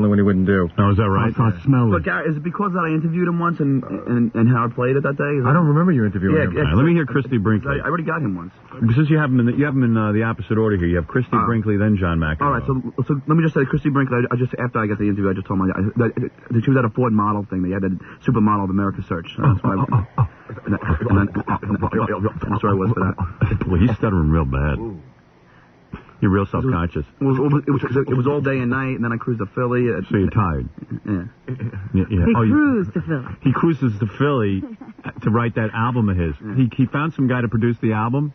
Only when he wouldn't do. Oh, is that right? I smell But it. Gary, is it because that I interviewed him once and Howard played it that day? I don't remember you interviewing him. All right, let me hear Christie Brinkley. I already got him once. Since you have them in the opposite order here, you have Christie Brinkley, then John McEnroe. All right, so let me just say, Christie Brinkley. After I got the interview, I just told him that she was at a Ford model thing. They had a supermodel of America search. So that's why. And that's where I was for that. Well, he's stuttering real bad. You're real self-conscious. It was all day and night, and then I cruised to Philly. So you're tired. Yeah. He cruised to Philly. He cruises to Philly to write that album of his. Yeah. He found some guy to produce the album.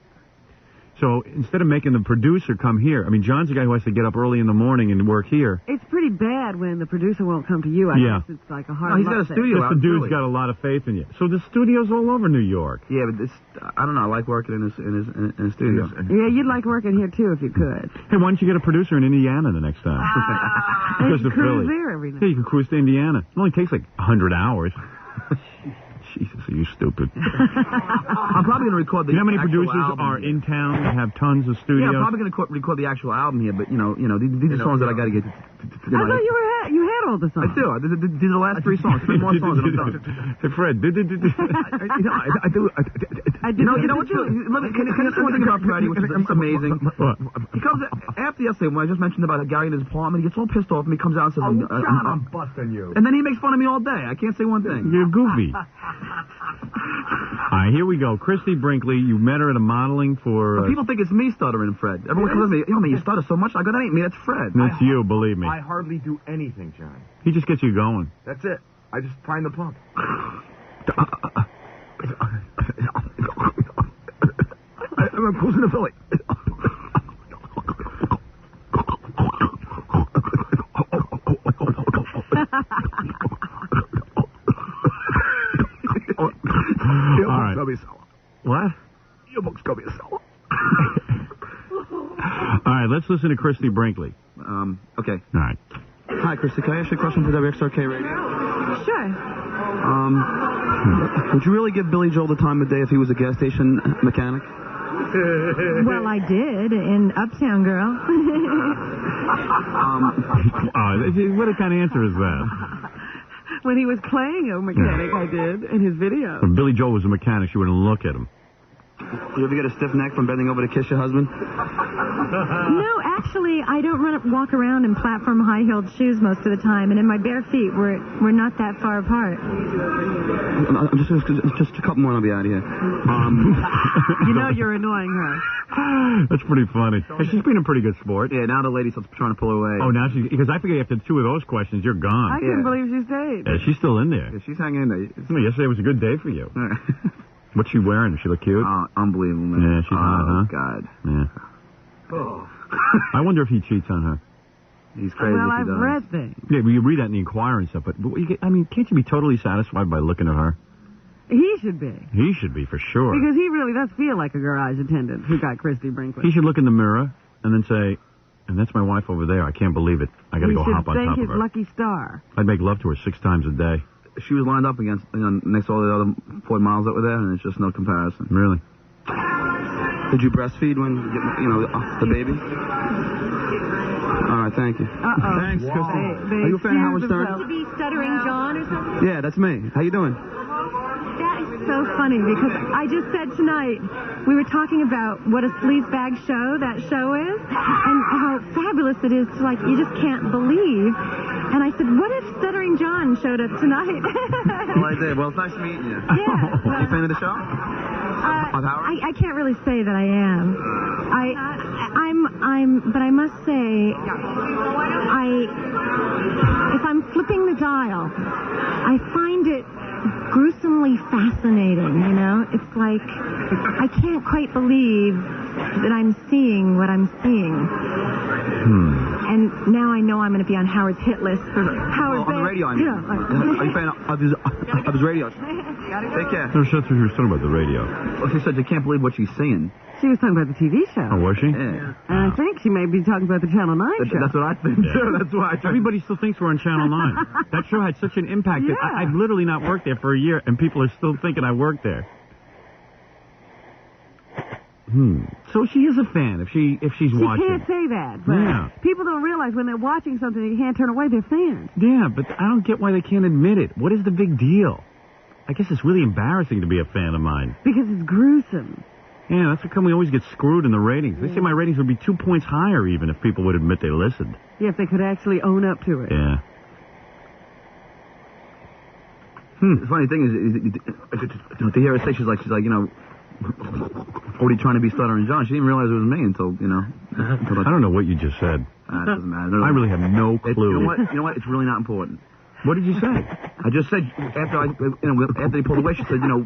So instead of making the producer come here, I mean, John's the guy who has to get up early in the morning and work here. It's pretty bad when the producer won't come to you. I guess it's like a hard. No, he's got a studio out the dude's Philly. got a lot of faith in you. So the studio's all over New York. Yeah, but I don't know. I like working in his studio. Yeah, you'd like working here too if you could. Hey, why don't you get a producer in Indiana the next time? And you Because of cruise Philly. there every night. Yeah, you can cruise to Indiana. It only takes like 100 hours. Jesus, are you stupid? I'm probably going to record the You know how many actual producers album are here. in town that have tons of studios? Yeah, I'm probably going to record the actual album here, but, these are songs that I got to get to I thought you had all the songs. I do. These are the last 3 songs. 3 more songs and I'm done. Hey, Fred. I do. You know what? Can I say one thing about Freddie, which is amazing? What? He comes after yesterday when I just mentioned about a guy in his apartment. He gets all pissed off and he comes out and says, John, I'm busting you. and then he makes fun of me all day. I can't say one thing. You're goofy. All right, here we go. Christie Brinkley, you met her at a modeling for... But people think it's me stuttering, Fred. Everyone comes up to me, you stutter so much. I go, that ain't me, that's Fred. That's you, believe me. I hardly do anything, John. He just gets you going. That's it. I just prime the pump. I'm cruising to Philly. Your All book's right. gonna be a seller. What? Your book's gonna be a seller. All right, let's listen to Christie Brinkley. Okay. All right. Hi, Christy. Can I ask you a question for WXRK Radio? Sure. Would you really give Billy Joel the time of day if he was a gas station mechanic? Well, I did in Uptown Girl. What kind of answer is that? When he was playing a mechanic, I did in his video. When Billy Joel was a mechanic, she wouldn't look at him. You ever get a stiff neck from bending over to kiss your husband? No, actually, I don't walk around in platform high-heeled shoes most of the time, and in my bare feet, we're not that far apart. Just a couple more and I'll be out of here. You know you're annoying her. That's pretty funny. Hey, she's been a pretty good sport. Yeah, now the lady's trying to pull her away. Oh, now she's... Because I figure after 2 of those questions, you're gone. I couldn't believe she stayed. Yeah, she's still in there. Yeah, she's hanging in there. Yesterday was a good day for you. What's she wearing? Does she look cute? Unbelievable, man. Yeah, she's hot, huh? Oh, God. Yeah. Oh. I wonder if he cheats on her. He's crazy. Well, if he I've does. read things. Yeah, well, you read that in the Inquirer and stuff, but can't you be totally satisfied by looking at her? He should be. He should be, for sure. Because he really does feel like a garage attendant who got Christie Brinkley. He should look in the mirror and then say, and that's my wife over there. I can't believe it. I got to go hop on top of her. He should thank his lucky star. I'd make love to her 6 times a day. She was lined up against next to all the other Ford models that were there, and it's just no comparison. Really? Did you breastfeed when the baby? All right, thank you. Thanks, Christy. Are you a fan of Howard Stern? To be Stuttering John or something? Yeah, that's me. How you doing? That is So funny because I just said tonight we were talking about what a sleazebag show that show is and how fabulous it is to, like, you just can't believe. And I said, what if Stuttering John showed up tonight? Well, I did. Well, it's nice meeting you. Yeah. Are you a fan of the show? I can't really say that I am. But I must say, if I'm flipping the dial, I find it gruesomely fascinating, you know? It's like, I can't quite believe that I'm seeing what I'm seeing. And now I know I'm going to be on Howard's hit list for Howard's on the radio, I mean. Yeah. Are you a fan of his radio show? Take care. No, she was talking about the radio. Well, she said you can't believe what she's seeing. She was talking about the TV show. Oh, was she? Yeah. And I think she may be talking about the Channel 9 show. That's what I think, too. That's why Everybody still thinks we're on Channel 9. That show had such an impact that I've literally not worked there for a year, and people are still thinking I worked there. So she is a fan if she's watching. You can't say that, but people don't realize when they're watching something they can't turn away, they're fans. Yeah, but I don't get why they can't admit it. What is the big deal? I guess it's really embarrassing to be a fan of mine. Because it's gruesome. Yeah, that's how come we always get screwed in the ratings. They say my ratings would be 2 points higher even if people would admit they listened. Yeah, if they could actually own up to it. Yeah. The funny thing is to hear her say, she's like, you know, what are you trying to be Stuttering John? She didn't realize it was me until, you know. I don't know what you just said. It doesn't matter. I really have no clue. You know what? It's really not important. What did you say? I just said after they pulled away, she said, you know,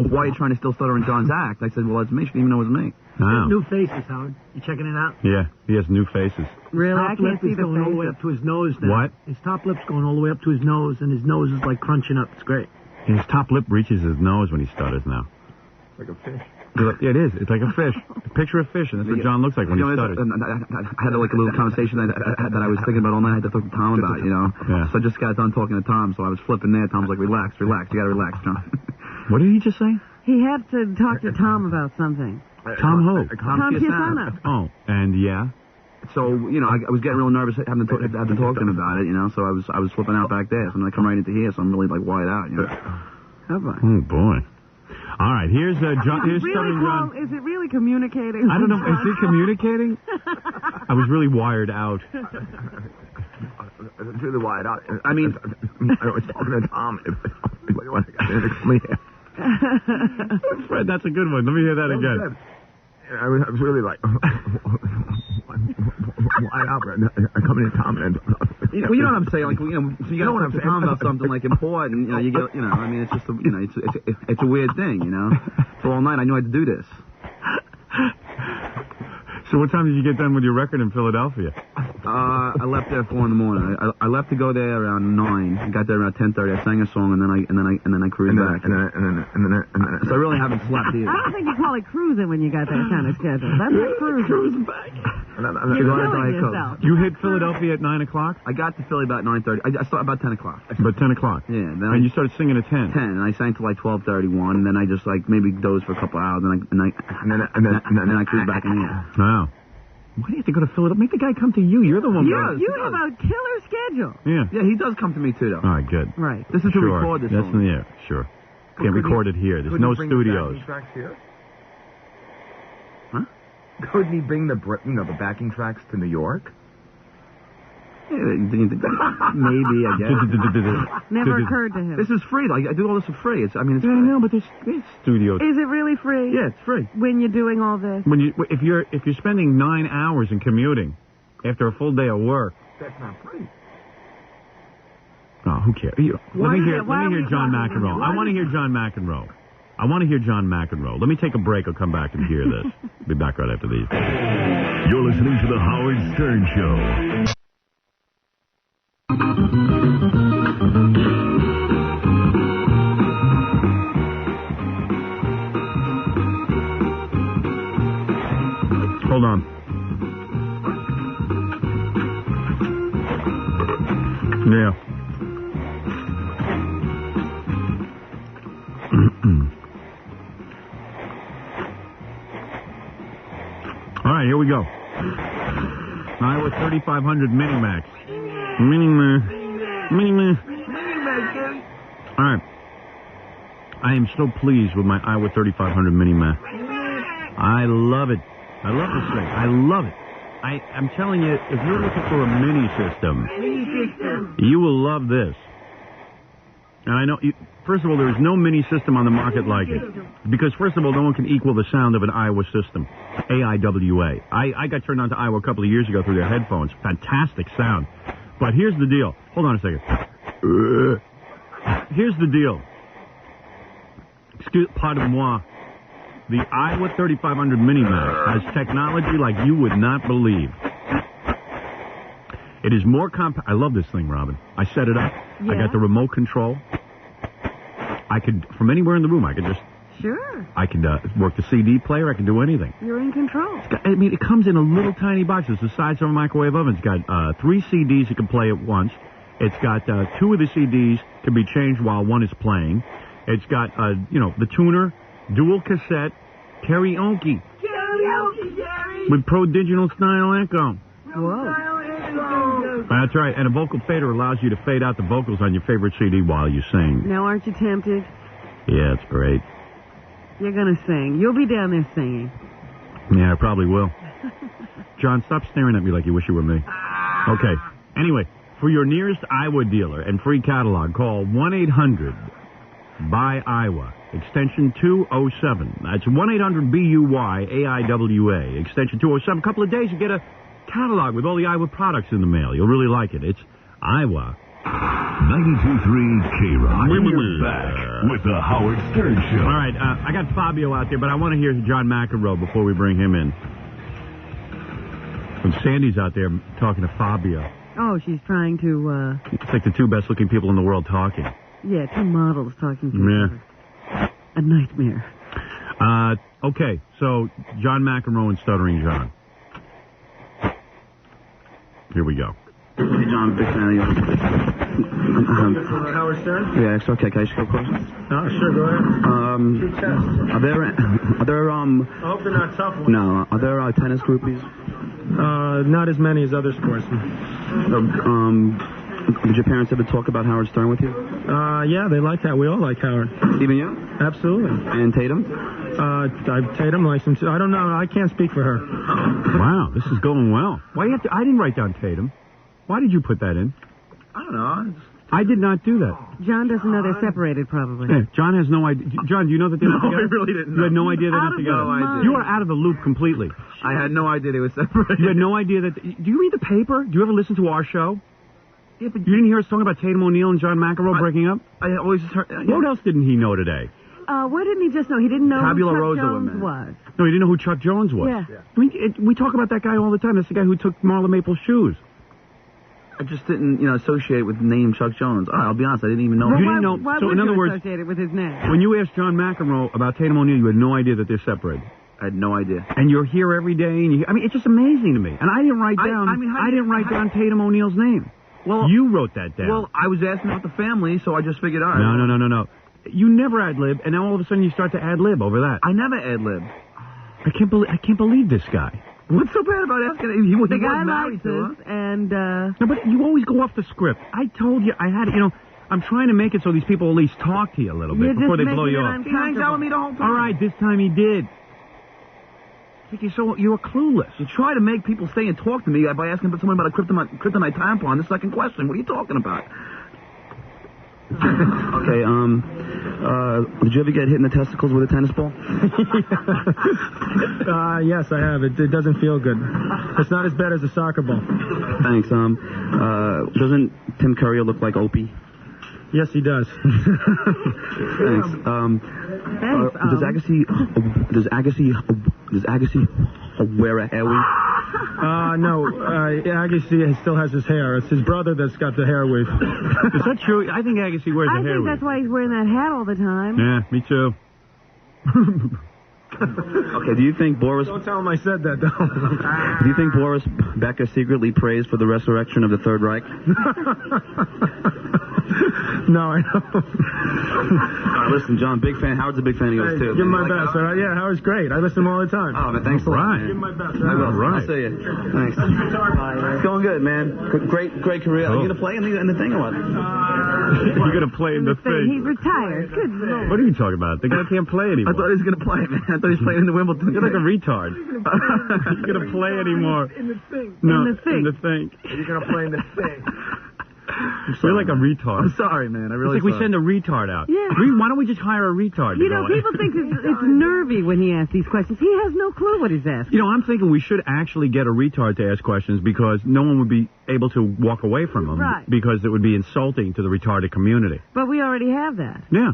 why are you trying to steal Stuttering John's act? I said, well, that's me. She didn't even know it was me. Oh. New faces, Howard. You checking it out? Yeah, he has new faces. Really? I Top lip can't see is the going all the way face. up to his nose now. What? His top lip's going all the way up to his nose, and his nose is like crunching up. It's great. His top lip reaches his nose when he stutters now. Like a fish. Yeah, it is. It's like a fish. Picture a fish, and that's what John looks like when he stutters. I had like a little conversation that I was thinking about all night. I had to talk to Tom about, you know. Yeah. So I just got done talking to Tom, so I was flipping there. Tom's like, relax. You got to relax, John. What did he just say? He had to talk to Tom about something. Tom who? Tom Chiasana. Oh, and yeah. So, you know, I was getting real nervous having to talk to him about it, you know. So I was flipping out back there. So I'm like, come right into here, so I'm really like wired out, you know. Oh boy. All right, here's John. Here's Stuttering John. Is it really communicating? I don't know. Is he communicating? I was really wired out. It's really wide out. I mean, I was talking to Tom. What do you want to come here? Fred, that's a good one. Let me hear that again. I was really like, wide out. I'm coming to Tom and. Well, you know what I'm saying? Like, you know, so you got to talk to Tom about something like important. You know, you get, you know. I mean, it's just, you know, it's a weird thing, you know. For all night, I knew I had to do this. So what time did you get done with your record in Philadelphia? I left there at 4 in the morning. I left to go there around 9. I got there around 10:30. I sang a song and then I cruised back. So I really haven't slept either. I don't think you call it cruising when you got that kind of schedule. That's not cruising. back. You're killing yourself. You hit Philadelphia at 9 o'clock? I got to Philly about 9:30. I started about 10 o'clock. About 10 o'clock. Yeah. And you started singing at 10. 10, and I sang till like 12:31, and then I just like maybe dozed for a couple hours, and then I cruised back in here. Wow. Why do you have to go to Philadelphia? Make the guy come to you. You're the one. You have a killer schedule. Yeah. He does come to me too, though. All right, good. Right. This is to record this. That's song. Yeah, sure. Can't record it here. There's no studios. Here? Huh? Couldn't he bring the backing tracks to New York? Yeah, maybe, I guess. Never occurred to him. This is free. Like, I do all this for free. It's Yeah, I free. know, but there's studios. Is it really free? Yeah, it's free. When you're doing all this? If you're spending 9 hours in commuting after a full day of work. That's not free. Oh, who cares? Let me hear John McEnroe. I want to hear John McEnroe. I want to hear John McEnroe. Let me take a break. I'll come back and hear this. Be back right after these. You're listening to the Howard Stern Show. Hold on. Yeah. All right, here we go. Iowa 3500 Minimax. Minimax. All right. I am so pleased with my Iowa 3500 Minimax. I love it. I love this thing. I love it. I'm telling you, if you're looking for a mini system, you will love this. And I know, first of all, there is no mini system on the market like it. Because, first of all, no one can equal the sound of an Iowa system. AIWA. I got turned on to Iowa a couple of years ago through their headphones. Fantastic sound. But here's the deal. Hold on a second. Here's the deal. Pardon-moi. The Iowa 3500 Minimax has technology like you would not believe. It is more compact. I love this thing, Robin. I set it up. Yeah. I got the remote control. I could, from anywhere in the room, I could just... Sure. I could work the CD player. I can do anything. You're in control. It comes in a little tiny box. It's the size of a microwave oven. It's got 3 CDs you can play at once. It's got 2 of the CDs can be changed while one is playing. It's got, the tuner, dual cassette, Karaoke. Karaoke, Jerry. With Pro Digital Style Echo. Whoa. That's right. And a vocal fader allows you to fade out the vocals on your favorite CD while you sing. Now, aren't you tempted? Yeah, it's great. You're going to sing. You'll be down there singing. Yeah, I probably will. John, stop staring at me like you wish you were me. Okay. Anyway, for your nearest Iowa dealer and free catalog, call 1-800-BUY-IWA, extension 207. That's 1-800-BUY-AIWA, extension 207. A couple of days, you get a catalog with all the Iowa products in the mail. You'll really like it. It's Iowa. 92.3 K-Rock. We're back with the Howard Stern Show. All right, I got Fabio out there, but I want to hear John McEnroe before we bring him in. And Sandy's out there talking to Fabio. Oh, she's trying to, It's like the two best-looking people in the world talking. yeah, two models talking to each Yeah. other. A nightmare. Okay, so John McEnroe and Stuttering John. Here we go. Hey, John, big fan of yours. Howard Stern? Yeah, it's okay. Can I ask you a question? Oh, sure, go ahead. Are there, I hope they're not tough ones. no, are there tennis groupies? Not as many as other sportsmen. Did your parents ever talk about Howard Stern with you? Yeah, they like we all like Howard. Even you? Absolutely. And Tatum? Tatum likes him too. I don't know. I can't speak for her. Wow, this is going well. Why you have to? I didn't write down Tatum. Why did you put that in? I don't know. I did not do that. John doesn't know they're separated, probably. Yeah, John has no idea. John, do you know that they're not together? I really didn't know. You had no idea they're Out not of together. my mind. You are out of the loop completely. I had no idea they were separated. You had no idea that. Do you read the paper? Do you ever listen to our show? Yeah, but you didn't hear us talking about Tatum O'Neal and John McEnroe breaking up? I always heard... What else didn't he know today? What didn't he just know? He didn't know Tabula who Chuck Rosa Jones woman. was. No, he didn't know who Chuck Jones was. Yeah. I mean, we talk about that guy all the time. That's the guy who took Marla Maple's shoes. I just didn't, associate with the name Chuck Jones. I'll be honest, I didn't even know. Well, You didn't know. Why So would in other you words, associate it with his name? when you asked John McEnroe about Tatum O'Neal, you had no idea that they're separated. I had no idea. And you're here every day, and it's just amazing to me. And I didn't write down. I didn't write down Tatum O'Neal's name. Well, you wrote that down. Well, I was asking about the family, so I just figured out. No. You never ad lib, and now all of a sudden you start to ad lib over that. I never ad lib. I can't believe this guy. What's so bad about asking? He The was guy married likes to her. us, and No, but you always go off the script. I told you I had it. I'm trying to make it so these people at least talk to you a little bit before they blow you off. He hangs out with me the whole time. All right, this time he did. You were clueless. You try to make people stay and talk to me by asking someone about a kryptonite tampon. The second question. What are you talking about? Okay, did you ever get hit in the testicles with a tennis ball? Yes, I have. It doesn't feel good. It's not as bad as a soccer ball. Thanks. Doesn't Tim Curry look like Opie? Yes, he does. Thanks. Does Agassi wear a hair weave? No. Agassi still has his hair. It's his brother that's got the hair weave. Is that true? I think Agassi wears a hair I think that's weave. why he's wearing that hat all the time. Yeah, me too. Okay, do you think Boris... Don't tell him I said that, though. Do you think Boris Becker secretly prays for the resurrection of the Third Reich? No, I don't. Listen, John, big fan. Howard's a big fan of yours, too. Give him my Like best, Howard? all right? Yeah, Howard's great. I listen to him all the time. Oh, man, thanks a lot, Right. man. Give him my best. I will. Right. I'll see you. Thanks. It's going good, man. Great career. Cool. Are you going to play in the thing or what? You're going to play in the He's thing. retired. Good Lord. What are you talking about? The guy can't play anymore. I thought he was going to play, man. I thought he was playing in the Wimbledon. You're like a retard. You're going to play anymore. In the thing. No, In the thing. in the thing. You're going to play in the thing. You're like a retard. I'm sorry, man. I really It's like we send a retard out. Yeah. Why don't we just hire a retard to go in? People think it's nervy when he asks these questions. He has no clue what he's asking. I'm thinking we should actually get a retard to ask questions because no one would be able to walk away from him Right. because it would be insulting to the retarded community. But we already have that. Yeah.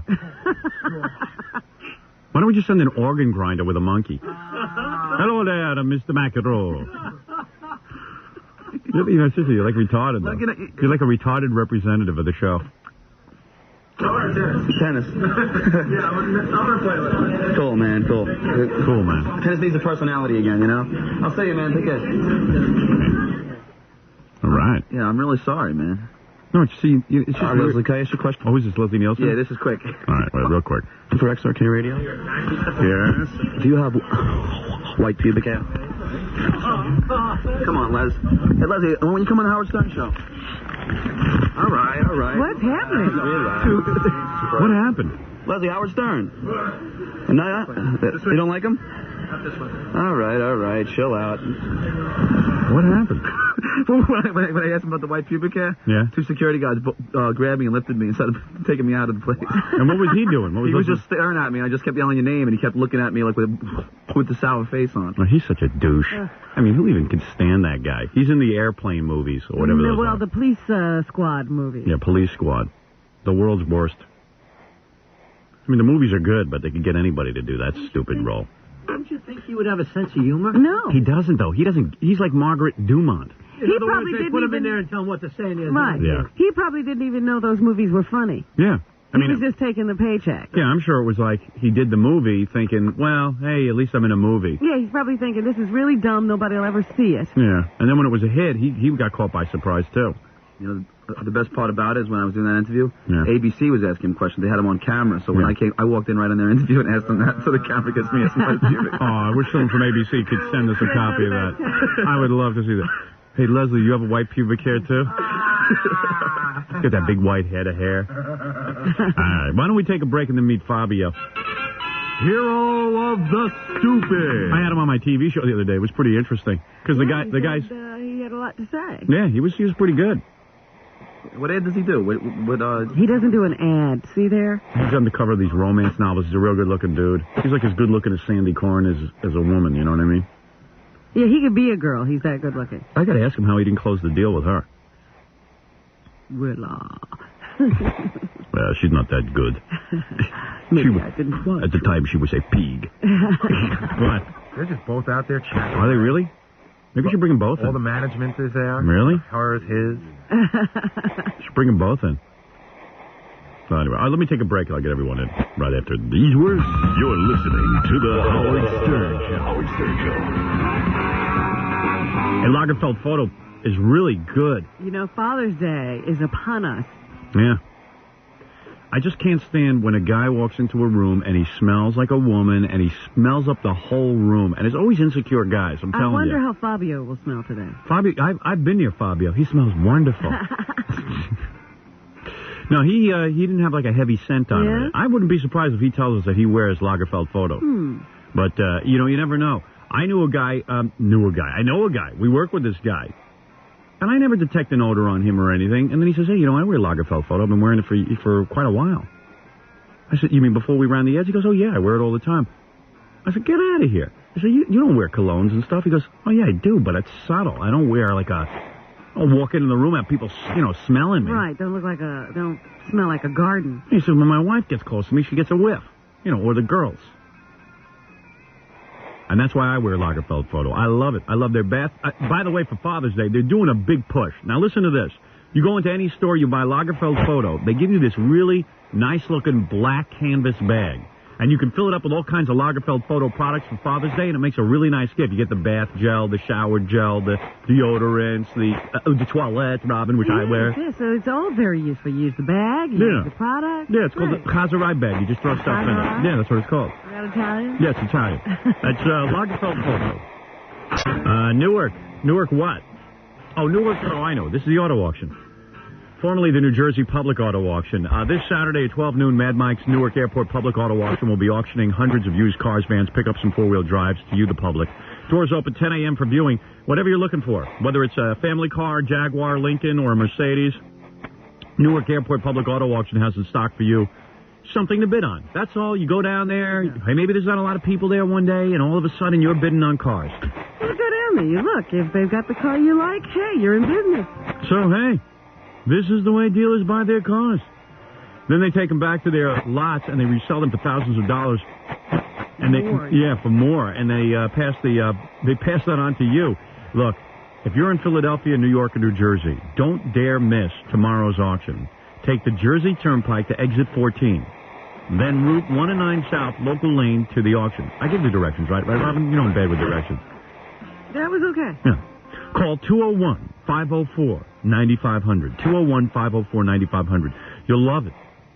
Why don't we just send an organ grinder with a monkey? Hello there, Mr. McEnroe. Seriously, you're like retarded, though. You're like a retarded representative of the show. Tennis. Yeah, I'm going to play with him. Cool, man. Cool. Cool, man. Tennis needs a personality again, I'll see you, man. Take care. All right. Yeah, I'm really sorry, man. No, it's just Leslie, can I ask you a question? Oh, is this Leslie Nielsen? Yeah, this is quick. All right, real quick. For XRK Radio? Yes? Do you have white pubic hair? Come on, Les. Hey, Leslie, when you come on the Howard Stern show. All right. What's happening? What happened? Leslie, Howard Stern. No, you don't like him? All right. Chill out. What happened? when I asked him about the white pubic hair, Yeah. 2 security guards grabbed me and lifted me instead of taking me out of the place. And what was he doing? He was just staring at me. I just kept yelling your name, and he kept looking at me like with the sour face on. Oh, he's such a douche. I mean, who even can stand that guy? He's in the airplane movies or whatever those are. The police squad movie. Yeah, Police Squad. The world's worst. I mean, the movies are good, but they could get anybody to do that stupid role. Don't you think he would have a sense of humor? No. He doesn't, though. He doesn't. He's like Margaret Dumont. In other words, they put him in there and tell him what to say. And Right. Yeah. He probably didn't even know those movies were funny. Yeah. I mean, he was just taking the paycheck. Yeah, I'm sure it was like he did the movie thinking, well, hey, at least I'm in a movie. Yeah, he's probably thinking, this is really dumb. Nobody will ever see it. Yeah. And then when it was a hit, he got caught by surprise, too. You know, the best part about it is when I was doing that interview, Yeah. ABC was asking him questions. They had him on camera, so when I walked in right on their interview and asked them that, so the camera gets me asking my pubic. Oh, I wish someone from ABC could send us a copy of that. I would love to see that. Hey, Leslie, you have a white pubic hair, too? Get that big white head of hair. All right, why don't we take a break and then meet Fabio? Hero of the Stupid. I had him on my TV show the other day. It was pretty interesting. Because the guy's... he had a lot to say. Yeah, he was pretty good. What ad does he do? He doesn't do an ad. See there? He's on the cover of these romance novels. He's a real good-looking dude. He's like as good-looking as Sandy Korn as a woman, you know what I mean? Yeah, he could be a girl. He's that good-looking. I got to ask him how he didn't close the deal with her. Well, Well, she's not that good. maybe I didn't want At the time, she was a pig. What? They're just both out there chatting. Are they really? Maybe we should bring them both in. All the management is there. Really? Hers, his. Should bring them both in. So anyway, let me take a break and I'll get everyone in right after these words. You're listening to the Howard Stern Show. Howard Stern Show. A Lagerfeld photo is really good. You know, Father's Day is upon us. Yeah. I just can't stand when a guy walks into a room and he smells like a woman and he smells up the whole room. And it's always insecure guys, I'm telling you. I wonder how Fabio will smell today. Fabio, I've been near Fabio. He smells wonderful. No, he didn't have like a heavy scent on him. I wouldn't be surprised if he tells us that he wears Lagerfeld photo. But, you know, you never know. I know a guy. We work with this guy. And I never detect an odor on him or anything. And then he says, hey, you know, I wear Lagerfeld photo. I've been wearing it for quite a while. I said, you mean before we ran the ads? He goes, oh, yeah, I wear it all the time. I said, get out of here. I said, you don't wear colognes and stuff. He goes, oh, yeah, I do, but it's subtle. I don't wear like I'll walk into the room and have people, smelling me. Right, don't smell like a garden. He said, when my wife gets close to me, she gets a whiff. Or the girls. And that's why I wear Lagerfeld photo. I love it. I love their bath. By the way, for Father's Day, they're doing a big push. Now, listen to this. You go into any store, you buy Lagerfeld photo. They give you this really nice-looking black canvas bag. And you can fill it up with all kinds of Lagerfeld photo products for Father's Day, and it makes a really nice gift. You get the bath gel, the shower gel, the deodorants, the toilette, Robin, which I wear. Yeah, so it's all very useful. You use the bag, you use the product. Yeah, it's called the Kazarai bag. You just throw stuff in it. Yeah, that's what it's called. Is that Italian? Yeah, it's Italian. That's Lagerfeld photo. Newark. Newark what? Oh, Newark. Oh, I know. This is the auto auction. Formerly the New Jersey Public Auto Auction. This Saturday at 12 noon, Mad Mike's Newark Airport Public Auto Auction will be auctioning hundreds of used cars, vans, pickups, and four-wheel drives to you, the public. Doors open 10 a.m. for viewing, whatever you're looking for. Whether it's a family car, Jaguar, Lincoln, or a Mercedes, Newark Airport Public Auto Auction has in stock for you something to bid on. That's all. You go down there. Hey, maybe there's not a lot of people there one day, and all of a sudden you're bidding on cars. You go down there. You look. If they've got the car you like, hey, you're in business. So, hey. This is the way dealers buy their cars. Then they take them back to their lots and they resell them for thousands of dollars. And for more. And they pass that on to you. Look, if you're in Philadelphia, New York, or New Jersey, don't dare miss tomorrow's auction. Take the Jersey Turnpike to exit 14. Then Route 1 and 9 South, local lane to the auction. I give the directions, right, Robin? You know I'm bad with directions. That was okay. Yeah. Call 201-504-9500. 201-504-9500. You'll love it.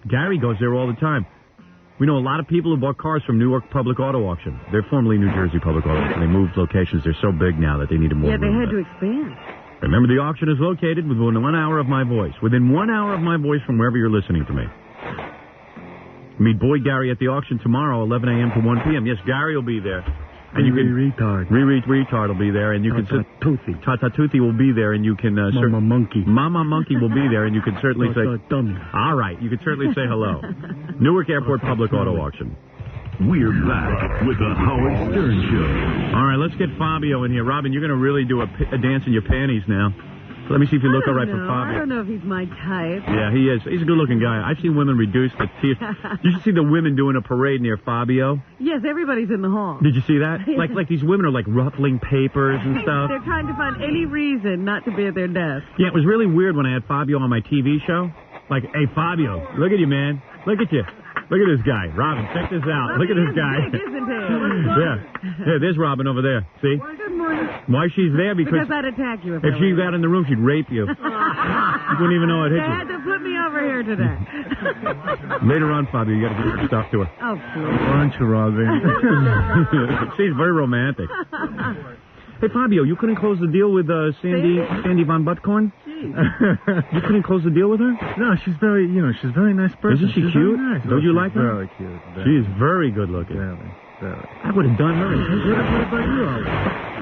Gary goes there all the time. We know a lot of people who bought cars from Newark Public Auto Auction. They're formerly New Jersey Public Auto Auction. They moved locations. They're so big now that they needed more room. Yeah, they had to expand. Remember, the auction is located within 1 hour of my voice. Within 1 hour of my voice from wherever you're listening to me. Meet Boy Gary at the auction tomorrow, 11 a.m. to 1 p.m. Yes, Gary will be there. And you can retard will be there, and you can Tata Toothy will be there, and you can Mama Monkey will be there, and you can certainly say all right. You can certainly say hello. Newark Airport Public Auto Auction. We're back with the Howard Stern Show. All right, let's get Fabio in here. Robin, you're going to really do a dance in your panties now. Let me see if you look all right for Fabio. I don't know if he's my type. Yeah, he is. He's a good-looking guy. I've seen women reduce the teeth. You should see the women doing a parade near Fabio. Yes, everybody's in the hall. Did you see that? Like these women are like ruffling papers and stuff. They're trying to find any reason not to be at their desk. Yeah, it was really weird when I had Fabio on my TV show. Like, hey, Fabio, look at you, man. Look at you. Look at this guy. Robin, check this out. Look at this guy. Big, isn't he? Yeah, there's Robin over there. See? Good morning. Why she's there? Because I'd attack you if she got in the room, she'd rape you. You wouldn't even know it hit you. They had to put me over here today. Later on, Fabio, you got to give your stuff to her. Oh, please. Why don't you, Robin? She's very romantic. Hey, Fabio, you couldn't close the deal with Sandy Von Buttcorn? You couldn't close the deal with her? No, she's very nice person. Isn't she cute? Nice. Don't you like her? Very cute. She is very good looking. Very. I would have done her. What about you?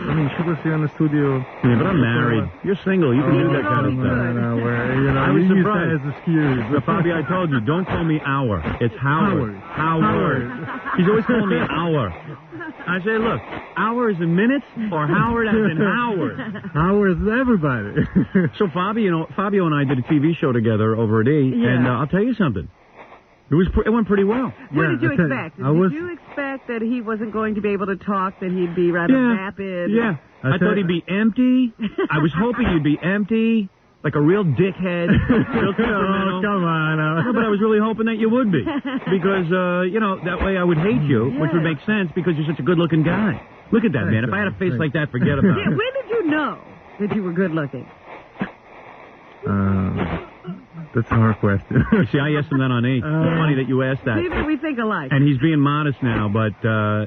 I mean, she was here in the studio. Yeah, but I'm married. You're single. You can do that kind of stuff. I was surprised. As excuse. But Fabio, I told you, don't call me Hour. It's Howard. Howard. He's always calling me Hour. I say, look, Hour is in minutes, or Howard as in Howard. Howard is everybody. So Fabio and I did a TV show together over at E, and I'll tell you something. It went pretty well. What did you expect? Did you expect that he wasn't going to be able to talk, that he'd be rather vapid? Yeah. I thought he'd be empty. I was hoping he'd be empty, like a real dickhead. Come on. No, but I was really hoping that you would be. Because, that way I would hate you, which would make sense because you're such a good-looking guy. Look at that, man. If I had a face like that, forget about it. When did you know that you were good-looking? That's a hard question. See, I asked him that on E. It's funny that you asked that. See that we think alike. And he's being modest now, but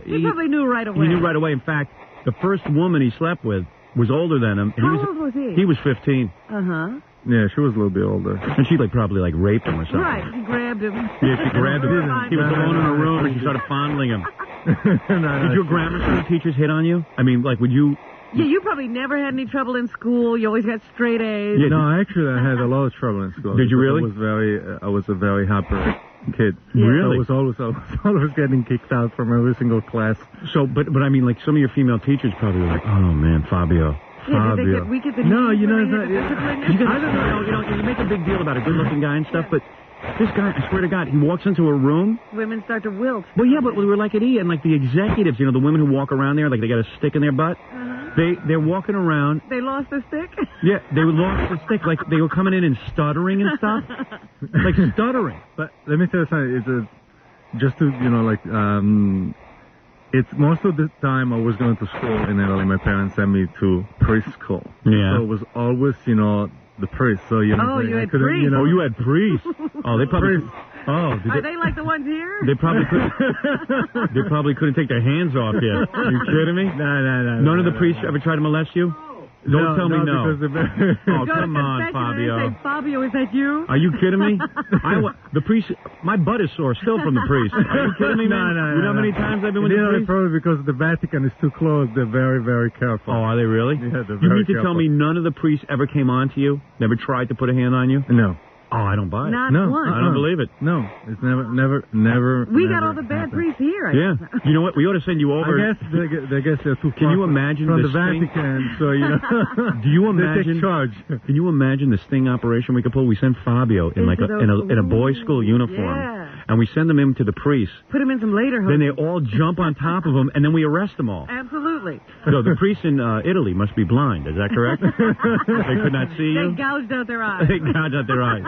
he probably knew right away. He knew right away. In fact, the first woman he slept with was older than him. How old was he? He was 15. Uh-huh. Yeah, she was a little bit older. And she probably raped him or something. Right, she grabbed him. Yeah, she grabbed him. He was alone in a room and she started fondling him. Did your grammar school teachers hit on you? I mean, would you... Yeah, you probably never had any trouble in school. You always got straight A's. Yeah, no, actually, I had a lot of trouble in school. Did you really? I was a very hyper kid. Yeah. Really? I was always getting kicked out from every single class. So, but I mean, some of your female teachers probably were like, oh man, Fabio. Yeah, did they get weak at the knees? No, I don't know. You make a big deal about a good-looking guy and stuff, but this guy, I swear to God, he walks into a room. Women start to wilt. Well, yeah, but we were like at E, and the executives, the women who walk around there, they got a stick in their butt. They're walking around. They lost the stick? Yeah, they lost the stick. They were coming in and stuttering and stuff. Stuttering. But let me tell you something. It's most of the time I was going to school in Italy. My parents sent me to preschool. Yeah. So it was always, the priest. So, you had priests. Oh, you had priests. Oh, they probably... Oh, are they like the ones here? They probably couldn't. They probably couldn't take their hands off yet. Are you kidding me? No. None of the priests ever tried to molest you? Don't tell me no. Oh, come on, Fabio. Say, Fabio, is that you? Are you kidding me? The priest, my butt is sore still from the priest. Are you kidding me, man? No. You know how many times I've been with the priest? Probably because the Vatican is too close. They're very, very careful. Oh, are they really? Yeah, they're very You mean to careful. tell me none of the priests ever came on to you? Never tried to put a hand on you? No. Oh, I don't buy it. Not no, once. I don't believe it. No, it's never. We got all the bad priests here. Yeah. You know what? We ought to send you over. I guess they're too far. Can you imagine from the the Vatican? So Do you imagine? They take charge. Can you imagine the sting operation we could pull? We send Fabio in in a boys' school uniform, and we send him in to the priest. Put him in some later. Then they all jump on top of him, and then we arrest them all. Absolutely. No, the priests in Italy must be blind. Is that correct? They could not see you. They gouged out their eyes. They gouged out their eyes.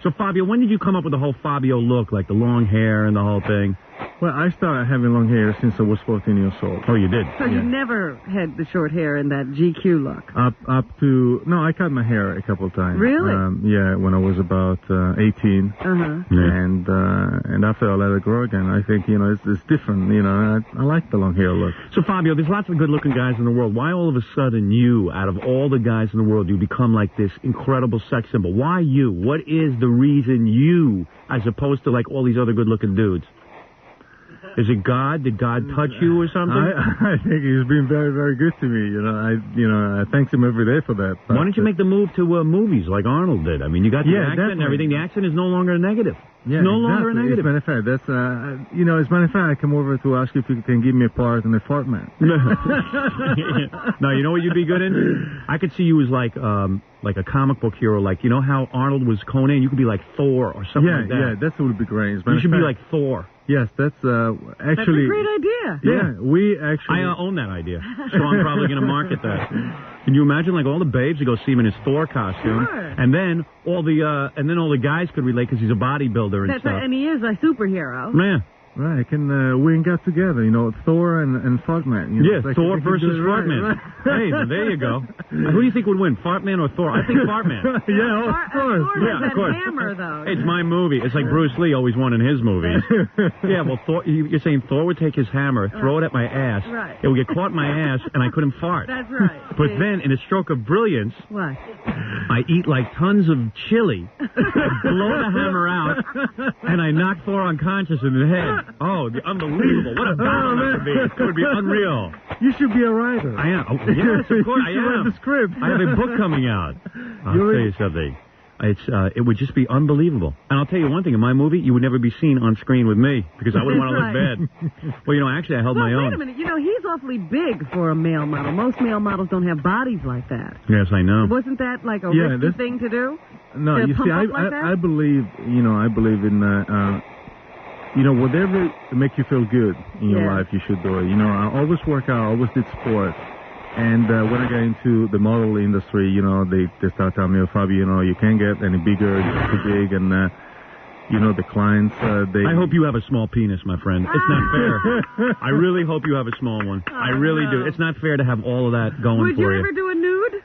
So, Fabio, when did you come up with the whole Fabio look, like the long hair and the whole thing? Well, I started having long hair since I was 14 years old. Oh, you did? So you never had the short hair and that GQ look? Up to... No, I cut my hair a couple of times. Really? Yeah, when I was about 18. And after I let it grow again, I think, it's different. I like the long hair look. So, Fabio, there's lots of good-looking guys in the world. Why all of a sudden you, out of all the guys in the world, you become like this incredible sex symbol? Why you? What is the reason you, as opposed to like all these other good-looking dudes? Is it God? Did God touch you or something? I think he's been very, very good to me. I thank him every day for that. Why don't you make the move to movies like Arnold did? I mean, you got the accent and everything. The accent is no longer a negative. Yeah, it's no longer a negative. As a matter of fact, that's, as a matter of fact, I come over to ask you if you can give me a part in the Fart Man. No, you know what you'd be good in? I could see you as like a comic book hero, like, you know how Arnold was Conan? You could be like Thor or something like that. Yeah, that would be great. You should be like Thor. Yes, that's actually... That's a great idea. Yeah, we actually... I own that idea, so I'm probably going to market that. Can you imagine, like, all the babes would go see him in his Thor costume, and then all the guys could relate because he's a bodybuilder and That's stuff. right, and he is a superhero. Yeah. Right, we can get together, Thor and Fartman. Thor versus Fartman. Right. Hey, well, there you go. Who do you think would win, Fartman or Thor? I think Fartman. Yeah, of course. Thor has that hammer, though. It's my movie. It's like Bruce Lee always won in his movies. Yeah, well, you're saying Thor would take his hammer, throw it at my ass. Right. It would get caught in my ass, and I couldn't fart. That's right. But then, in a stroke of brilliance, what? I eat like tons of chili, I blow the hammer out, and I knock Thor unconscious in the head. Oh, unbelievable. What a battle that would be. It would be unreal. You should be a writer. I am. Oh, yes, of course I am. Write the script. I have a book coming out. I'll tell you something. It would just be unbelievable. And I'll tell you one thing. In my movie, you would never be seen on screen with me because I wouldn't want to look bad. Well, actually, I held my own. Wait a minute. He's awfully big for a male model. Most male models don't have bodies like that. Yes, I know. Wasn't that like a risky thing to do? No, you see, I believe, in whatever make you feel good in your life, you should do it. I always work out, I always did sport. And when I got into the model industry, they start telling me, oh, Fabio, you can't get any bigger, you're too big, and, the clients, I hope you have a small penis, my friend. It's not fair. I really hope you have a small one. I really do. It's not fair to have all of that going Would for you. Would you ever do a nude?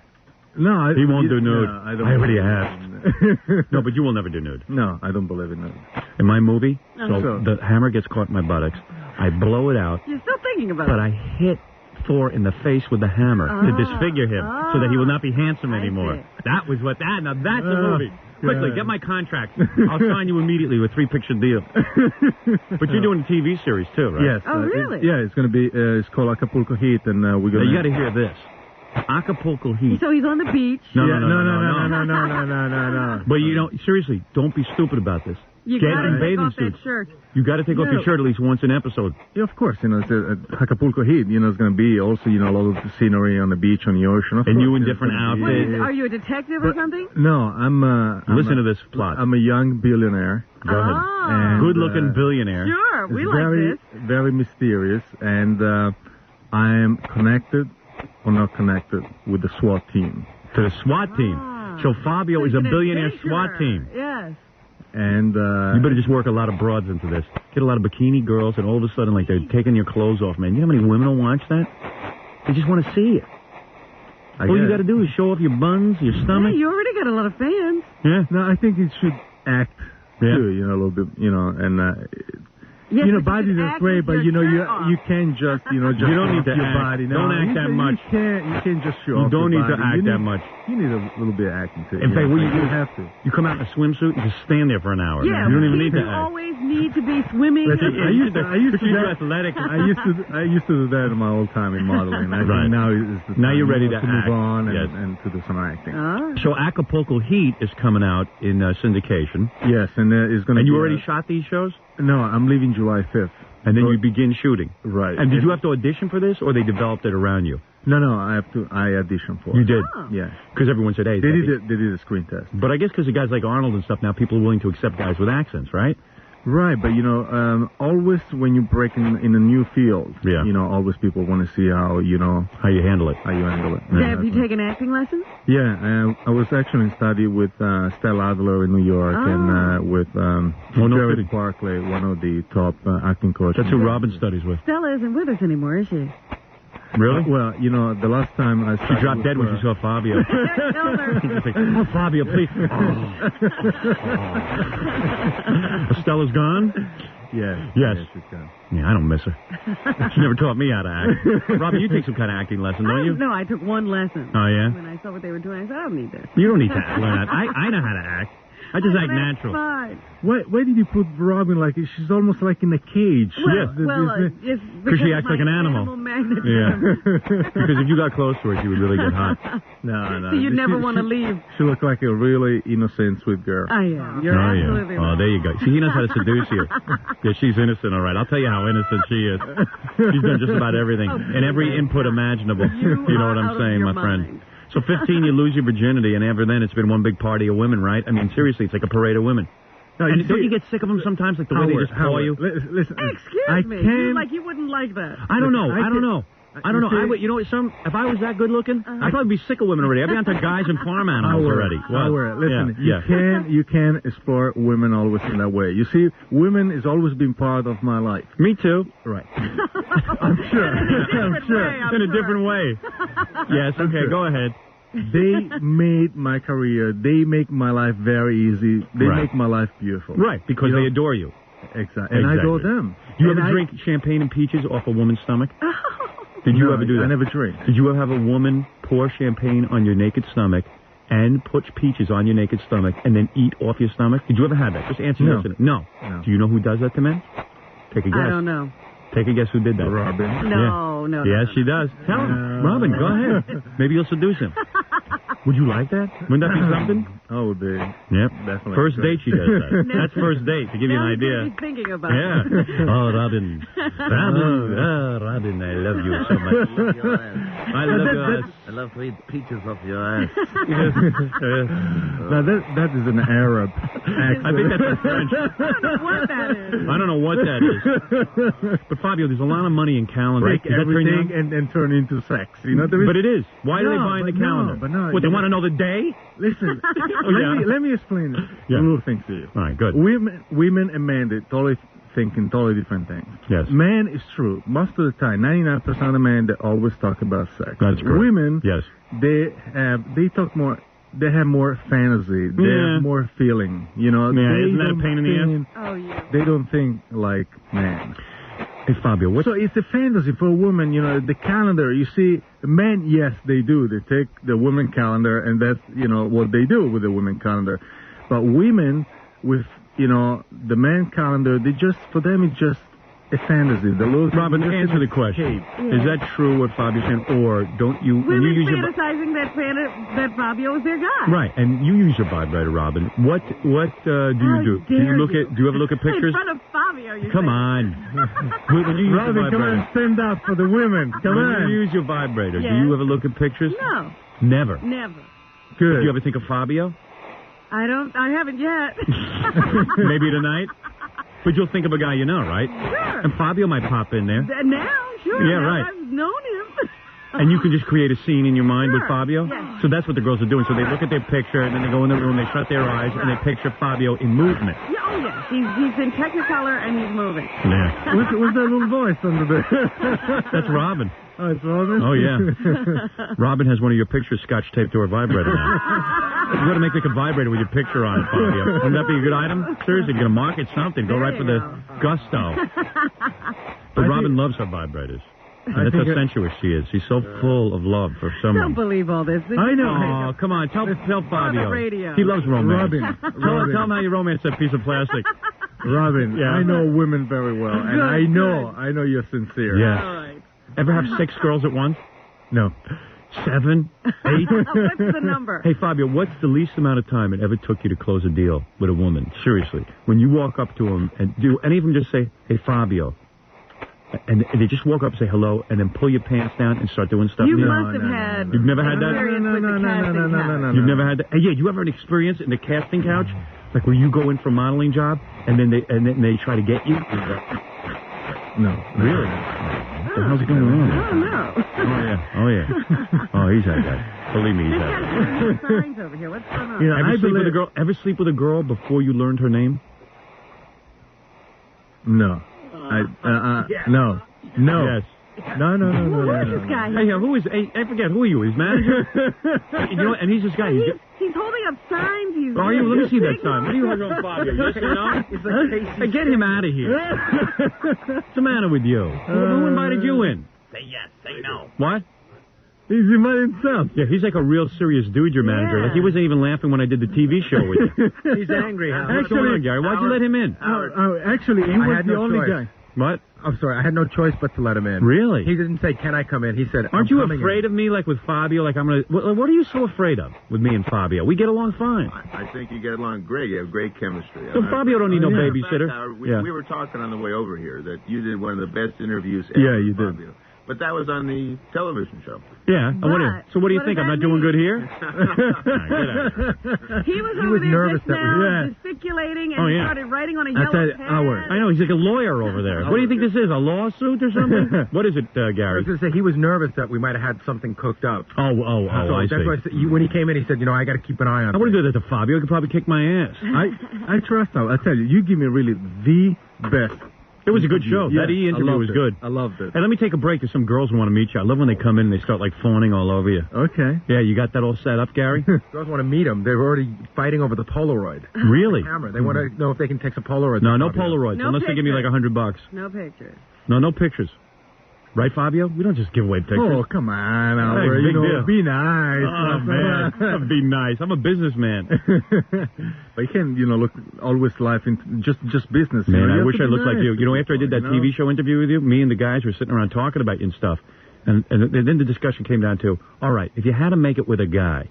No, he won't do nude. I already asked. No, but you will never do nude. No, I don't believe in nude. In my movie, so the hammer gets caught in my buttocks. I blow it out. You're still thinking about it. But I hit Thor in the face with the hammer to disfigure him so that he will not be handsome anymore. Now that's a movie. Quickly, get my contract. I'll sign you immediately with 3-picture deal. But you're doing a TV series too, right? Yes. Oh, really? It's going to be, it's called Acapulco Heat, and we're going to... You got to hear this. Acapulco Heat. So he's on the beach. No. But seriously, don't be stupid about this. You got to take off that shirt. You got to take off your shirt at least once an episode. Yeah, of course. It's Acapulco Heat. It's going to be also, a lot of scenery on the beach, on the ocean. And you in different outfits. Are you a detective or something? No, Listen to this plot. I'm a young billionaire. Go ahead. Good-looking billionaire. Sure, we like this. Very mysterious, and I am connected or not connected with the SWAT team. To the SWAT team. So Fabio is a billionaire SWAT team. Yes. And you better just work a lot of broads into this. Get a lot of bikini girls, and all of a sudden, like, they're taking your clothes off, man. You know how many women will watch that? They just want to see it. All you got to do is show off your buns, your stomach. Hey, you already got a lot of fans. Yeah. No, I think it should act too, a little bit, and... Yes, bodies are great, but you can't just you don't need to your act. body. No, don't act that much. You can't just show off. You don't your need to body. act that much. You need a little bit of acting too. In fact, what you have to. You come out in a swimsuit and just stand there for an hour. Yeah, you don't even need to you act. always need to be swimming. I used to athletic. I used to do that in my old time in modeling. I think now is the time now you're ready to move on yes. and to do some acting. So Acapulco Heat is coming out in syndication. Yes, and it's going to. And you already shot these shows? No, I'm leaving July 5th. And then you begin shooting. Right. And did you have to audition for this, or they developed it around you? No, I auditioned for it. You did? Yeah. Because everyone said, hey... They did a screen test. But I guess because of guys like Arnold and stuff, now people are willing to accept guys with accents, right? Right, but always when you break in a new field, always people want to see how you handle it. Have you taken acting lessons? Yeah, I was actually in study with Stella Adler in New York and with Jared Barclay, one of the top acting coaches. That's who Robin studies with. Stella isn't with us anymore, is she? Really? Well, the last time I she dropped dead when she saw Fabio. Oh, Fabio, please. Stella's gone? Yeah. Yes. She's gone. Yeah, I don't miss her. She never taught me how to act. Robin, you take some kind of acting lesson, don't you? No, I took one lesson. Oh, yeah? When I saw what they were doing, I said, I don't need this. You don't need to learn that. I know how to act. I just act natural. Fine. Why did you put Robin like she's almost like in a cage? It's because she acts like an animal. Yeah. Because if you got close to her, she would really get hot. No. So you'd never want to leave. She looked like a really innocent, sweet girl. I am. You're absolutely right. Oh, there you go. See, he knows how to seduce you. Yeah, she's innocent, all right. I'll tell you how innocent she is. She's done just about everything. And every input imaginable. You know what I'm saying, my friend? So 15, you lose your virginity, and ever then it's been one big party of women, right? I mean, seriously, it's like a parade of women. No, and don't you get sick of them sometimes, like the way they just call you? Listen, excuse me. You wouldn't like that. I don't know. I don't know. If I was that good looking, I'd probably be sick of women already. I'd be onto guys and farm animals already. Listen, you can explore women always in that way. You see, women has always been part of my life. Me too. Right. I'm sure. In a different way. Yes. Okay. Go ahead. They made my career. They make my life very easy. They make my life beautiful. Right, because they adore you. Exactly. And I adore them. You ever drink champagne and peaches off a woman's stomach? Did you ever do that? I never drink. Did you ever have a woman pour champagne on your naked stomach and put peaches on your naked stomach and then eat off your stomach? Did you ever have that? Just answer yes. No. Do you know who does that to men? Take a guess. I don't know. Take a guess who did that. Robin. No. Yes, she does. Tell him. Robin, go ahead. Maybe you'll seduce him. Would you like that? Wouldn't that be something? Oh, dude. Yep. Definitely. First date she does that. That's first date, to give you an idea. He's thinking about it. Oh, Robin, I love you so much. I love your ass. I love to eat peaches off your ass. Now, that is an Arab accent. I think that's in French. I don't know what that is. But Fabio, there's a lot of money in calendars. Take everything and turn into sex. You know, but it is. Why are they buying the calendar? What, they want to know the day? Listen, let me explain a little thing to you. All right, good. Women and men, they totally thinking totally different things. Yes. Men is true. Most of the time, 99% of the men, they always talk about sex. That's correct. Women, yes, they talk more. They have more fantasy. They have more feeling. You know. Yeah, isn't that a pain in the ass? Oh, yeah. They don't think like men. Hey, Fabio, so it's a fantasy for a woman, you know, the calendar. You see, men, yes, they do. They take the women calendar, and that's, you know, what they do with the women calendar. But women, with, you know, the man calendar, for them, it's just a fantasy. Robin, answer the question. Is that true what Fabio's saying, or don't you... Women fantasizing that Fabio is their guy. Right, and you use your vibrator, Robin. What do you do? Do you ever look at pictures? In front of Fabio, Come on. When you use Robin, your vibrator, come on, stand up for the women. Come on. When you use your vibrator, do you ever look at pictures? No. Never? Never. Do Good. you ever think of Fabio? I haven't yet. Maybe tonight? But you'll think of a guy you know, right? Sure. And Fabio might pop in there. Now, sure. Yeah, right. I've known him. And you can just create a scene in your mind with Fabio? Yes. So that's what the girls are doing. So they look at their picture, and then they go in the room, they shut their eyes, and they picture Fabio in movement. Yeah, oh, yeah. He's in Technicolor, and he's moving. Yeah. What's that little voice under there? That's Robin. Oh, it's Robin? Oh, yeah. Robin has one of your pictures scotch taped to her vibrator now. You got to make like a vibrator with your picture on it, Fabio. Wouldn't that be a good item? Seriously, if you're going to market something, go right for the gusto. But Robin loves her vibrators. That's how sensuous she is. She's so full of love for someone. Don't believe all this. I know. Oh, come on. Tell Fabio. He loves romance. Robin. Tell him how you romance that piece of plastic. Robin, I know women very well, and I know you're sincere. Yes. All right. Ever have 6 girls at once? No. 7? 8? What's the number? Hey, Fabio, what's the least amount of time it ever took you to close a deal with a woman? Seriously. When you walk up to them, and do any of them just say, hey, Fabio? And they just walk up and say hello, and then pull your pants down and start doing stuff. You must have had. You've never had that? No. You've never had that? Hey, yeah, you ever had an experience in the casting couch Like, where you go in for a modeling job, and then they try to get you? No. Really? What the hell's going on? I don't know. Oh, yeah. Oh, he's that guy. Believe me, he's that guy. There's signs over here. What's going on? Yeah, Ever sleep with a girl before you learned her name? No. No. Yes. No. Who is this guy? Hey, who is? I forget. Who are you? His manager? You know what? And he's this guy. He's holding up signs. Are you? Let me see that sign. What are you holding on, Fabio? Yes or no? Hey, get him out of here. What's the matter with you? Who invited you in? Say yes, say no. What? He's invited himself. Yeah, he's like a real serious dude, your manager. Yeah. Like, he wasn't even laughing when I did the TV show with you. He's angry, Howard. What's going on, Gary? Why'd you let him in? Actually, he was the only guy. What? I'm sorry, I had no choice but to let him in. Really? He didn't say, can I come in? He said, Aren't you afraid of me, like with Fabio? Like, I'm going to... What are you so afraid of with me and Fabio? We get along fine. I think you get along great. You have great chemistry. So Fabio don't need no babysitter. In fact, we were talking on the way over here that you did one of the best interviews ever. Yeah, you with did. Fabio. But that was on the television show. Yeah. So what do you what think? does I'm not that doing mean? good here? He was over there nervous just that now gesticulating and he started writing on a yellow pad. I know, he's like a lawyer over there. What do you think this is, a lawsuit or something? What is it, I Gary? was going to say, he was nervous that we might have had something cooked up. So That's I see. why I said, when he came in, he said, I got to keep an eye on I wouldn't do that to Fabio. He could probably kick my ass. I trust him. I tell you, you give me really the best. It was a good show. Yeah, that interview was good. I loved it. Hey, let me take a break. There's some girls who want to meet you. I love when they come in and they start like fawning all over you. Okay. Yeah, you got that all set up, Gary? Girls want to meet him. They were already fighting over the Polaroid. Really? Camera. They want to know if they can take some Polaroids. No Polaroids. No unless they give me like $100. No pictures. No pictures. Right, Fabio? We don't just give away pictures. Oh, come on, Albert. Hey, big deal. Be nice. Oh, man. Be nice. I'm a businessman. But you can't, look always life in just business. Man, I wish I looked like you. After I did that TV show interview with you, me and the guys were sitting around talking about you and stuff. And then the discussion came down to, all right, if you had to make it with a guy,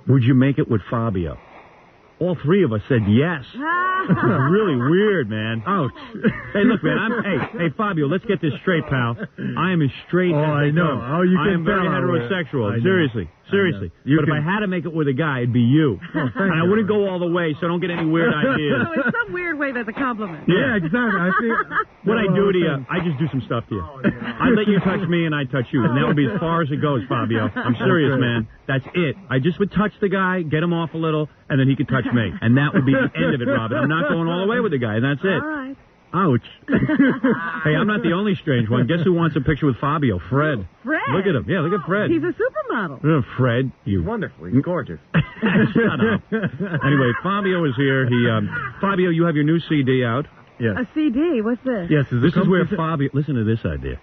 would you make it with Fabio? All three of us said yes. It's really weird, man. Ouch. Hey, look, man. Hey, Fabio, let's get this straight, pal. I am as straight as I know. come. You I can am very tell. heterosexual. Seriously. But if I had to make it with a guy, it'd be you. And I wouldn't go all the way, so don't get any weird ideas. So in some weird way, that's a compliment. Yeah, exactly. I see. What I do to you, I just do some stuff to you. I let you touch me, and I touch you. And that would be as far as it goes, Fabio. I'm serious, man. That's it. I just would touch the guy, get him off a little, and then he could touch me. And that would be the end of it, Robin. I'm not going all the way with the guy, and that's it. All right. Ouch. Hey, I'm not the only strange one. Guess who wants a picture with Fabio? Fred. Fred? Look at him. Yeah, look at Fred. He's a supermodel. Fred, you... Wonderful. He's gorgeous. Shut up. Anyway, Fabio is here. Fabio, you have your new CD out. Yes. A CD? What's this? Yes. This is where Fabio... Listen to this idea.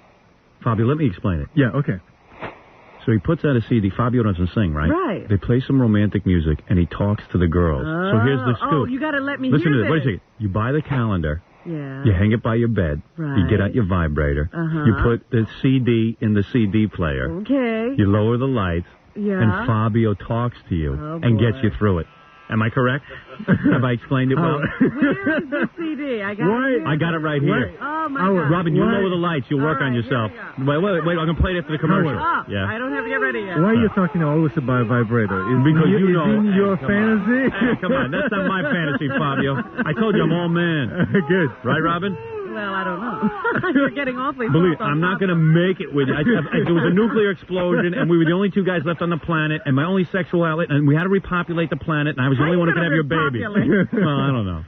Fabio, let me explain it. Yeah, okay. So he puts out a CD. Fabio doesn't sing, right? Right. They play some romantic music, and he talks to the girls. So here's the scoop. Oh, you got to let me Listen hear to this. Wait a this. second. You buy the calendar. Yeah. You hang it by your bed. Right. You get out your vibrator. You put the CD in the CD player. Okay. You lower the lights. Yeah. And Fabio talks to you and gets you through it. Am I correct? Have I explained it well? Where is the CD? I got it right here. Oh, my God. Robin, you lower the lights. You'll work on yourself. Wait, I'm going to play it after the commercial. Yeah. I don't have to get ready yet. Why are you talking always about vibrator? Because you know. Is in your fantasy? Hey, come on. That's not my fantasy, Fabio. I told you I'm all man. Good. Right, Robin? Well, I don't know. You're getting awfully Believe soft I'm on not top going to make it with you. There was a nuclear explosion, and we were the only two guys left on the planet, and my only sexual outlet, and we had to repopulate the planet, and I was the only one who could have your baby. Well, I don't know.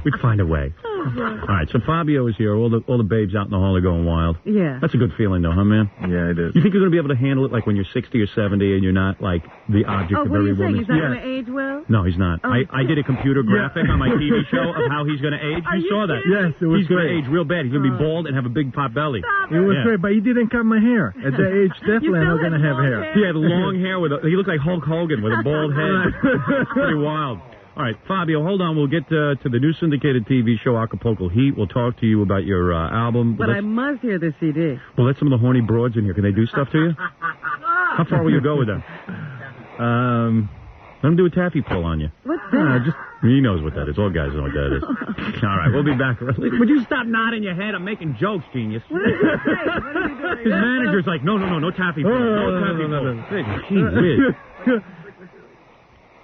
We'd find a way. All right, so Fabio is here. All the babes out in the hall are going wild. Yeah. That's a good feeling, though, huh, man? Yeah, it is. You think you're going to be able to handle it, like when you're 60 or 70, and you're not like the object of every woman? He's not going to age well? No, he's not. I did a computer graphic on my TV show of how he's going to age. You saw that? Yes, it was He's going to great. age real bad. He's going to be bald and have a big pot belly. It was great, but he didn't cut my hair. At that age, definitely I'm not going to have hair. He had long hair he looked like Hulk Hogan with a bald head. Pretty wild. All right, Fabio, hold on. We'll get to the new syndicated TV show, Acapulco Heat. We'll talk to you about your album. But I must hear this CD. We'll let some of the horny broads in here. Can they do stuff to you? How far will you go with them? Let him do a taffy pull on you. What's that? He knows what that is. All guys know what that is. All right, we'll be back. Would you stop nodding your head? I'm making jokes, genius. What did you say? What are you doing? His manager's like, no taffy pull. No taffy pull. Gee whiz.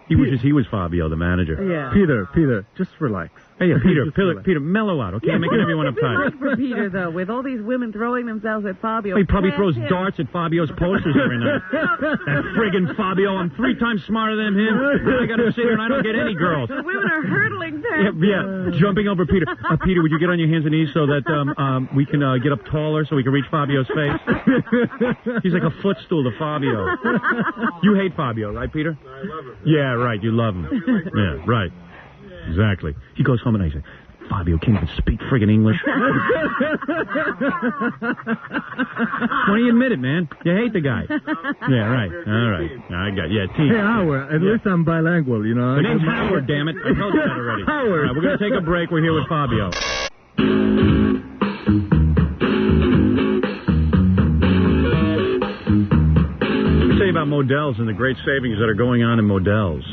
He was Fabio, the manager. Yeah. Peter, just relax. Hey, Peter, mellow out, okay? Making everyone What's it uptight. like for Peter, though, with all these women throwing themselves at Fabio? He probably throws Him. darts at Fabio's posters every night. That friggin' Fabio, I'm 3 times smarter than him. I gotta sit here and I don't get any girls. The women are hurtling past Yeah, jumping over Peter. Peter, would you get on your hands and knees so that we can get up taller so we can reach Fabio's face? He's like a footstool to Fabio. You hate Fabio, right, Peter? I love him. Yeah, right, you love him. Yeah, right. Exactly. He goes home and I say, Fabio can't even speak friggin' English. Why don't you admit it, man? You hate the guy. Yeah, right. All right. I got team. Hey, Howard, at least I'm bilingual, you know. The name's Howard, damn it. I told you that already. Howard. All right, we're going to take a break. We're here with Fabio. Let me tell you about Modell's and the great savings that are going on in Modell's.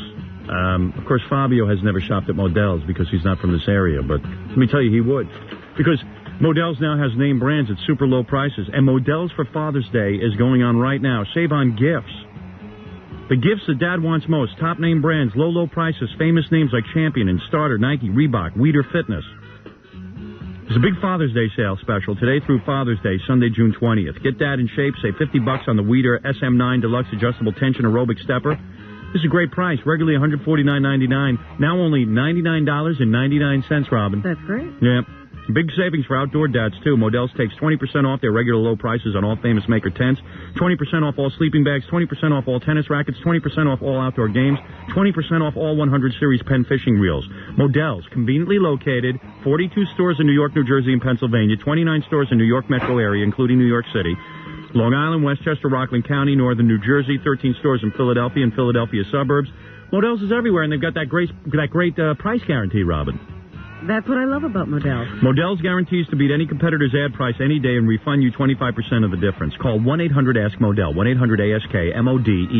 Of course, Fabio has never shopped at Modell's because he's not from this area, but let me tell you, he would. Because Modell's now has name brands at super low prices, and Modell's for Father's Day is going on right now. Save on gifts. The gifts that Dad wants most. Top name brands, low prices, famous names like Champion and Starter, Nike, Reebok, Weider Fitness. There's a big Father's Day sale special today through Father's Day, Sunday, June 20th. Get Dad in shape, save $50 on the Weider SM9 Deluxe Adjustable Tension Aerobic Stepper. This is a great price. Regularly $149.99. Now only $99.99, Robin. That's great. Yeah. Big savings for outdoor dads, too. Modell's takes 20% off their regular low prices on all Famous Maker tents, 20% off all sleeping bags, 20% off all tennis rackets, 20% off all outdoor games, 20% off all 100 series Penn fishing reels. Modell's, conveniently located, 42 stores in New York, New Jersey, and Pennsylvania, 29 stores in New York metro area, including New York City, Long Island, Westchester, Rockland County, Northern New Jersey, 13 stores in Philadelphia and Philadelphia suburbs. Modell's is everywhere, and they've got that great price guarantee, Robin. That's what I love about Modell's. Modell's guarantees to beat any competitor's ad price any day and refund you 25% of the difference. Call 1-800-ASK-MODELL, 1-800-ASK-MODEL,